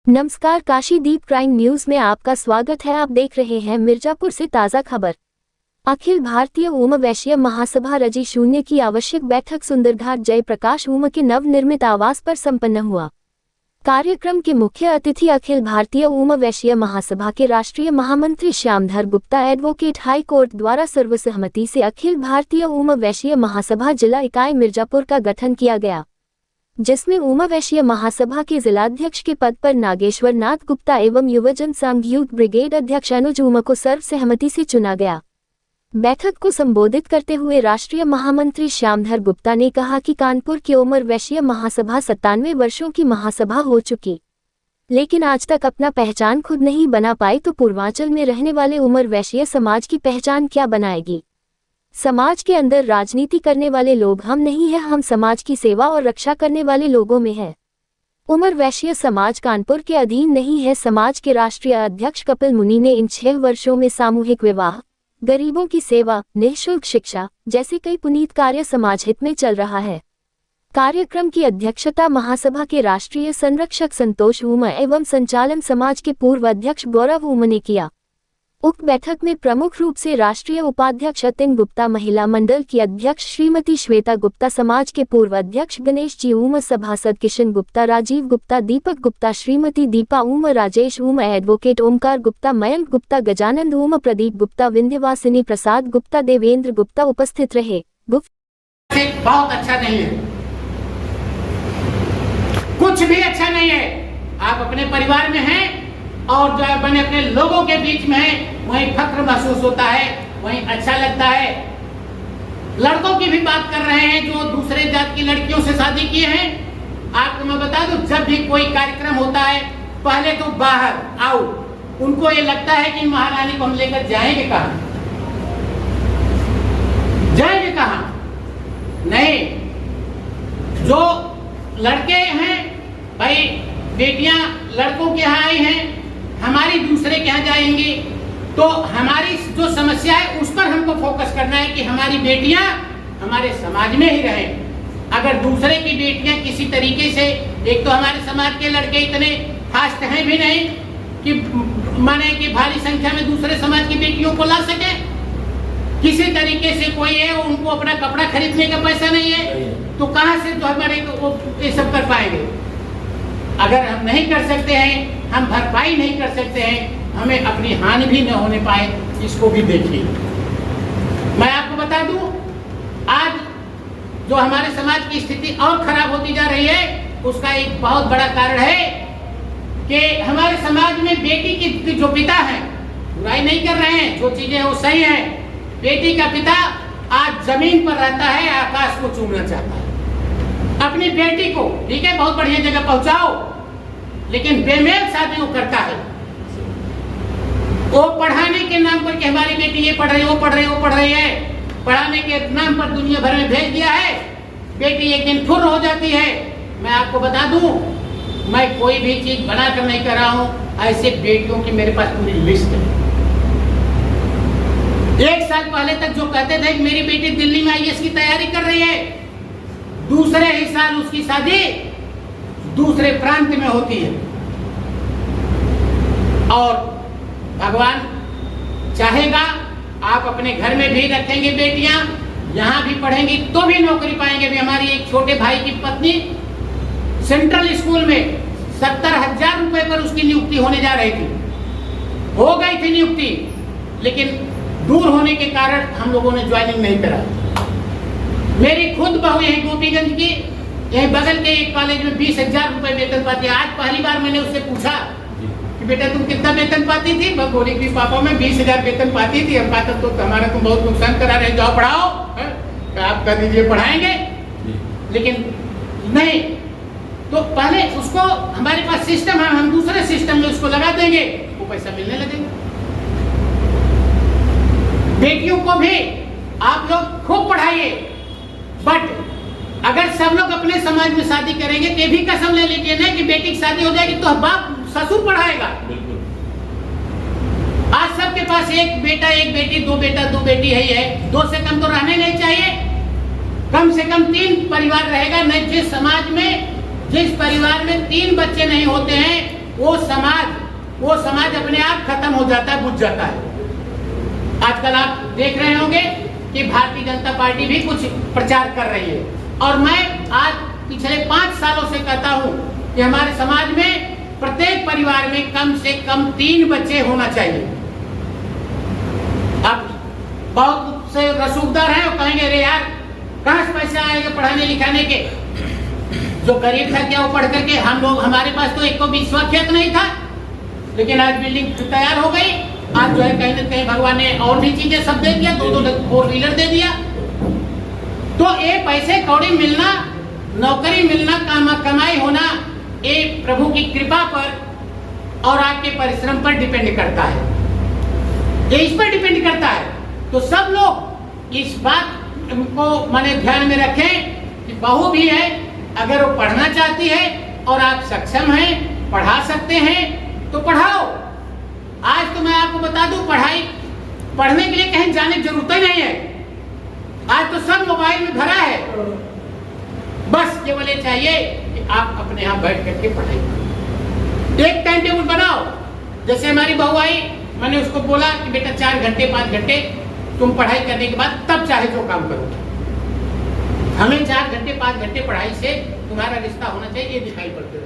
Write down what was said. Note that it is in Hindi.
नमस्कार, काशीदीप प्राइम न्यूज में आपका स्वागत है। आप देख रहे हैं मिर्जापुर से ताज़ा खबर। अखिल भारतीय ओम वैश्य महासभा रजी 0 की आवश्यक बैठक सुंदरघाट जयप्रकाश ओम के नवनिर्मित आवास पर संपन्न हुआ। कार्यक्रम के मुख्य अतिथि अखिल भारतीय ओम वैश्य महासभा के राष्ट्रीय महामंत्री Shyamdhar Gupta advocate high court द्वारा सर्वसहमति से अखिल भारतीय ओम वैश्य महासभा जिला इकाई मिर्जापुर का गठन किया गया, जिसमें ओम वैश्य महासभा के जिलाध्यक्ष के पद पर नागेश्वर नाथ गुप्ता एवं युवजन संघ यूथ ब्रिगेड अध्यक्ष अनुज ओम को सर्वसहमति से चुना गया। बैठक को संबोधित करते हुए राष्ट्रीय महामंत्री श्यामधर गुप्ता ने कहा कि कानपुर की ओम वैश्य महासभा 97 वर्षों की महासभा हो चुकी, लेकिन आज तक अपना पहचान खुद नहीं बना पाई, तो पूर्वांचल में रहने वाले ओम वैश्य समाज की पहचान क्या बनाएगी। समाज के अंदर राजनीति करने वाले लोग हम नहीं हैं, हम समाज की सेवा और रक्षा करने वाले लोगों में हैं। ओम वैश्य समाज कानपुर के अधीन नहीं है। समाज के राष्ट्रीय अध्यक्ष कपिल मुनि ने इन 6 वर्षों में सामूहिक विवाह, गरीबों की सेवा, निःशुल्क शिक्षा जैसे कई पुनीत कार्य समाज हित में चल रहा है। कार्यक्रम की अध्यक्षता महासभा के राष्ट्रीय संरक्षक संतोष ओम एवं संचालन समाज के पूर्व अध्यक्ष गौरव ओम ने किया। उक्त बैठक में प्रमुख रूप से राष्ट्रीय उपाध्यक्ष अतिन गुप्ता, महिला मंडल की अध्यक्ष श्रीमती श्वेता गुप्ता, समाज के पूर्व अध्यक्ष गणेश जी ओम, सभासद किशन गुप्ता, राजीव गुप्ता, दीपक गुप्ता, श्रीमती दीपा ओम, राजेश ओम, एडवोकेट ओमकार गुप्ता, मयंक गुप्ता, गजानंद ओम, प्रदीप गुप्ता, विंध्यवासिनी प्रसाद गुप्ता, देवेंद्र गुप्ता उपस्थित रहे। बहुत अच्छा नहीं है, कुछ भी अच्छा नहीं है। आप अपने परिवार में हैं और जो है बने अपने लोगों के बीच में है, वहीं फख्र महसूस होता है, वहीं अच्छा लगता है। लड़कों की भी बात कर रहे हैं जो दूसरे जात की लड़कियों से शादी किए हैं। आपको मैं बता दूं, जब भी कोई कार्यक्रम होता है पहले तो बाहर आओ, उनको ये लगता है कि महारानी को हम लेकर जाएंगे कहां, जाएंगे कहां। नहीं, जो लड़के हैं भाई, बेटियां लड़कों के यहाँ आई हैं, हमारी दूसरे के यहाँ जाएंगी, तो हमारी जो समस्या है उस पर हमको फोकस करना है कि हमारी बेटियां हमारे समाज में ही रहें। अगर दूसरे की बेटियां किसी तरीके से, एक तो हमारे समाज के लड़के इतने फास्ट हैं भी नहीं कि माने कि भारी संख्या में दूसरे समाज की बेटियों को ला सके। किसी तरीके से कोई है, उनको अपना कपड़ा खरीदने का पैसा नहीं है, तो कहां से तो हमारे ये सब कर पाएंगे। अगर हम नहीं कर सकते हैं, हम भरपाई नहीं कर सकते हैं, हमें अपनी हानि भी न होने पाए, इसको भी देखिए। मैं आपको बता दूं, आज जो हमारे समाज की स्थिति और खराब होती जा रही है, उसका एक बहुत बड़ा कारण है कि हमारे समाज में बेटी की जो पिता है, बुराई नहीं कर रहे हैं, जो चीजें वो सही है। बेटी का पिता आज जमीन पर रहता है, आकाश को चूमना चाहता है। अपनी बेटी को ठीक है बहुत बढ़िया जगह पहुंचाओ, लेकिन बेमेल शादी वो करता है। वो पढ़ाने के नाम पर कि हमारी बेटी ये पढ़ रही, वो पढ़ रही, वो पढ़ रही है, पढ़ाने के नाम पर दुनिया भर में भेज दिया है। बेटी एक दिन फुर हो जाती है। मैं आपको बता दूं, मैं कोई भी चीज बनाकर नहीं कर रहा हूं, ऐसे बेटियों की मेरे पास पूरी लिस्ट है। 1 साल पहले तक जो कहते थे कि मेरी बेटी दिल्ली में IAS की तैयारी कर रही है, दूसरे ही साल उसकी शादी दूसरे प्रांत में होती है। और भगवान चाहेगा आप अपने घर में भी रखेंगे बेटियां, यहां भी पढ़ेंगी तो भी नौकरी पाएंगे। भी हमारी एक छोटे भाई की पत्नी सेंट्रल स्कूल में 70,000 रुपए पर उसकी नियुक्ति होने जा रही थी, हो गई थी नियुक्ति, लेकिन दूर होने के कारण हम लोगों ने ज्वाइनिंग नहीं करा। मेरी खुद बहू यही गोपीगंज की, यही बगल के एक कॉलेज में 20,000 रुपए वेतन पाती है। आज पहली बार मैंने उससे पूछा कि बेटा तुम कितना वेतन पाती थी? वह बोली कि पापा मैं 20,000 वेतन पाती थी। हम कहा तो हमारा तुम बहुत नुकसान करा रहे, जाओ पढ़ाओ। आप कह दीजिए पढ़ाएंगे, लेकिन नहीं। तो पहले उसको, हमारे पास सिस्टम है, हम दूसरे सिस्टम में उसको लगा देंगे, वो पैसा मिलने लगेगा। बेटियों को भी आप लोग खूब पढ़ाइए, बट अगर सब लोग अपने समाज में शादी करेंगे तो भी कसम ले लीजिए ना कि बेटी की शादी हो जाएगी तो बाप ससुर पढ़ाएगा। आज सबके सबके पास एक बेटा एक बेटी, दो बेटा दो बेटी है, दो से कम तो रहने नहीं चाहिए। कम से कम 3 परिवार रहेगा। नहीं, जिस परिवार में 3 बच्चे नहीं होते हैं वो समाज अपने आप खत्म हो जाता है, बुझ जाता है। आजकल आप देख रहे होंगे कि भारतीय जनता पार्टी भी कुछ प्रचार कर रही है, और मैं आज पिछले 5 सालों से कहता हूं कि हमारे समाज में प्रत्येक परिवार में कम से कम 3 बच्चे होना चाहिए। अब बहुत से रसूखदार हैं, वो कहेंगे अरे यार कहां से पैसा आएगा पढ़ाने लिखाने के। जो गरीब था क्या वो पढ़ करके, हमारे पास तो एक को भी खेत नहीं था, लेकिन आज बिल्डिंग तैयार हो गई। आज जो है कहीं ना कहीं भगवान ने और भी चीजें सब दे दिया, 2 4 व्हीलर दे दिया। तो ये पैसे कौड़ी मिलना, नौकरी मिलना, कमाई होना, ये प्रभु की कृपा पर और आपके परिश्रम पर डिपेंड करता है, ये इस पर डिपेंड करता है। तो सब लोग इस बात को माने ध्यान में रखें कि बहू भी है, अगर वो पढ़ना चाहती है और आप सक्षम हैं, पढ़ा सकते हैं तो पढ़ाओ। आज तो मैं आपको बता दूं, पढ़ने के लिए कहीं जाने की जरूरत ही नहीं है। आज तो सब मोबाइल में भरा है, बस केवल ये चाहिए कि आप अपने यहाँ बैठ करके पढ़ाई करो। एक टाइम टेबल बनाओ। जैसे हमारी बहू आई, मैंने उसको बोला कि बेटा 4 घंटे 5 घंटे तुम पढ़ाई करने के बाद तब चाहे जो काम करो। हमें 4 घंटे 5 घंटे पढ़ाई से तुम्हारा रिश्ता होना चाहिए, ये दिखाई पड़ता है।